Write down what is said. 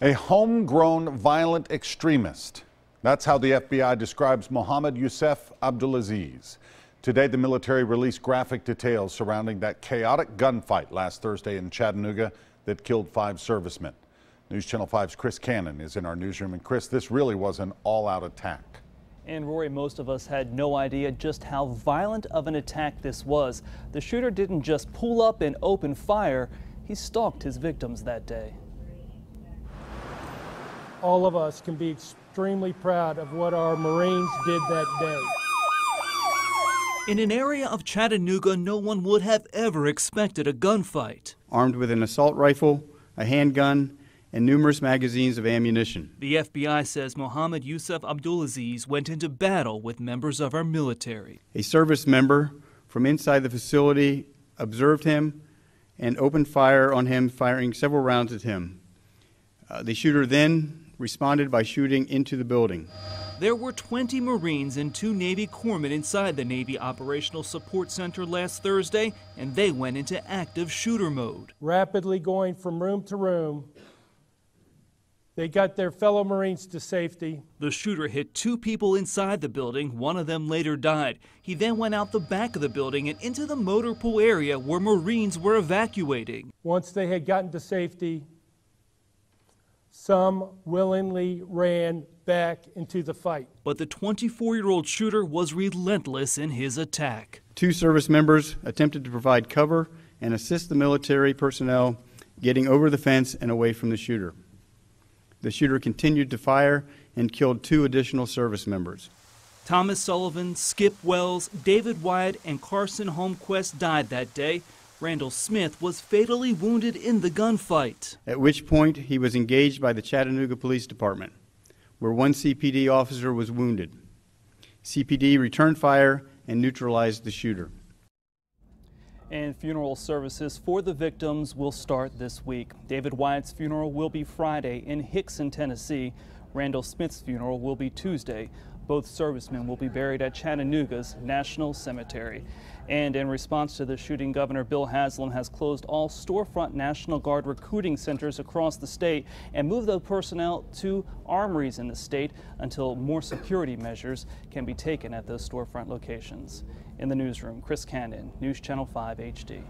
A homegrown violent extremist. That's how the FBI describes Mohammed Youssef Abdulaziz. Today, the military released graphic details surrounding that chaotic gunfight last Thursday in Chattanooga that killed 5 servicemen. News Channel 5's Chris Cannon is in our newsroom. And Chris, this really was an all-out attack. And Rory, most of us had no idea just how violent of an attack this was. The shooter didn't just pull up and open fire. He stalked his victims that day. All of us can be extremely proud of what our Marines did that day. In an area of Chattanooga, no one would have ever expected a gunfight. Armed with an assault rifle, a handgun, and numerous magazines of ammunition. The FBI says Mohammed Youssef Abdulaziz went into battle with members of our military. A service member from inside the facility observed him and opened fire on him, firing several rounds at him. The shooter then responded by shooting into the building. There were 20 Marines and 2 Navy corpsmen inside the Navy Operational Support Center last Thursday, and they went into active shooter mode. Rapidly going from room to room, they got their fellow Marines to safety. The shooter hit 2 people inside the building. One of them later died. He then went out the back of the building and into the motor pool area where Marines were evacuating. Once they had gotten to safety, some willingly ran back into the fight. But the 24-year-old shooter was relentless in his attack. 2 service members attempted to provide cover and assist the military personnel getting over the fence and away from the shooter. The shooter continued to fire and killed 2 additional service members. Thomas Sullivan, Skip Wells, David Wyatt, and Carson Holmquist died that day. Randall Smith was fatally wounded in the gunfight. At which point he was engaged by the Chattanooga Police Department, where 1 CPD officer was wounded. CPD returned fire and neutralized the shooter. And funeral services for the victims will start this week. David Wyatt's funeral will be Friday in Hickson, Tennessee. Randall Smith's funeral will be Tuesday. Both servicemen will be buried at Chattanooga's National Cemetery. And in response to the shooting, Governor Bill Haslam has closed all storefront National Guard recruiting centers across the state and moved the personnel to armories in the state until more security measures can be taken at those storefront locations. In the newsroom, Chris Cannon, News Channel 5 HD.